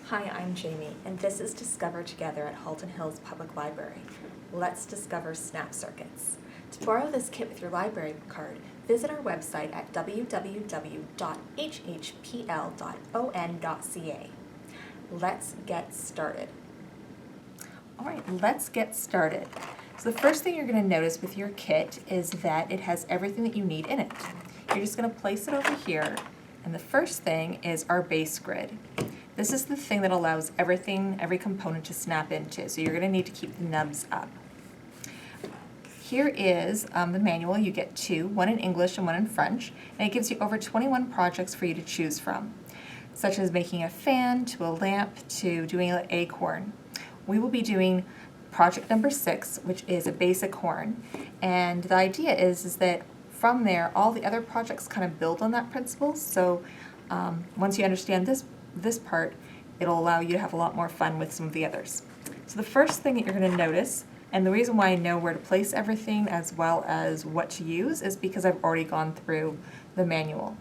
Hi, I'm Jami, and this is Discover Together at Halton Hills Public Library. Let's discover snap circuits. To borrow this kit with your library card, visit our website at www.hhpl.on.ca. Let's get started. All right, let's get started. So the first thing you're going to notice with your kit is that it has everything that you need in it. You're just going to place it over here, and the first thing is our base grid. This is the thing that allows every component to snap into, so you're going to need to keep the nubs up. Here is the manual. You get two, one in English and one in French, and it gives you over 21 projects for you to choose from, such as making a fan, to a lamp, to doing an egg horn. We will be doing project number 6, which is a basic horn, and the idea is that from there, all the other projects kind of build on that principle, so once you understand this part, it'll allow you to have a lot more fun with some of the others. So the first thing that you're going to notice, and the reason why I know where to place everything as well as what to use, is because I've already gone through the manual.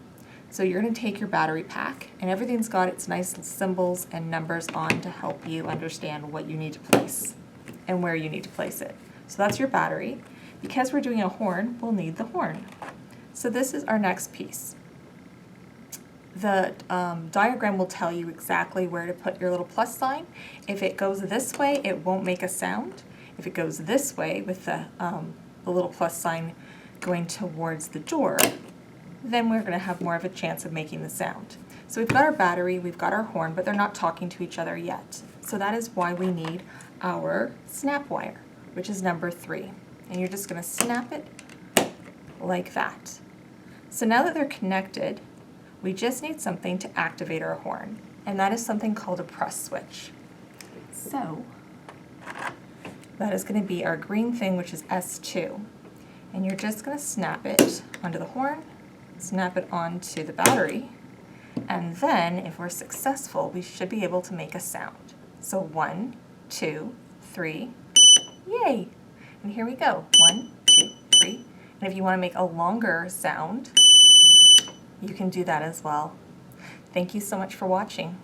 So you're going to take your battery pack, and everything's got its nice symbols and numbers on to help you understand what you need to place and where you need to place it. So that's your battery. Because we're doing a horn, we'll need the horn. So this is our next piece. The diagram will tell you exactly where to put your little plus sign. If it goes this way, it won't make a sound. If it goes this way with the little plus sign going towards the door, then we're going to have more of a chance of making the sound. So we've got our battery, we've got our horn, but they're not talking to each other yet. So that is why we need our snap wire, which is number 3. And you're just going to snap it like that. So now that they're connected, we just need something to activate our horn, and that is something called a press switch. So that is going to be our green thing, which is S2. And you're just going to snap it onto the horn, snap it onto the battery, and then if we're successful, we should be able to make a sound. So 1, 2, 3, yay! And here we go, 1, 2, 3. And if you want to make a longer sound, you can do that as well. Thank you so much for watching.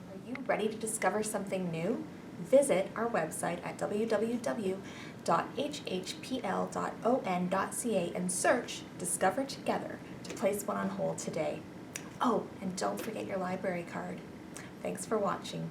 Are you ready to discover something new? Visit our website at www.hhpl.on.ca and search Discover Together to place one on hold today. Oh, and don't forget your library card. Thanks for watching.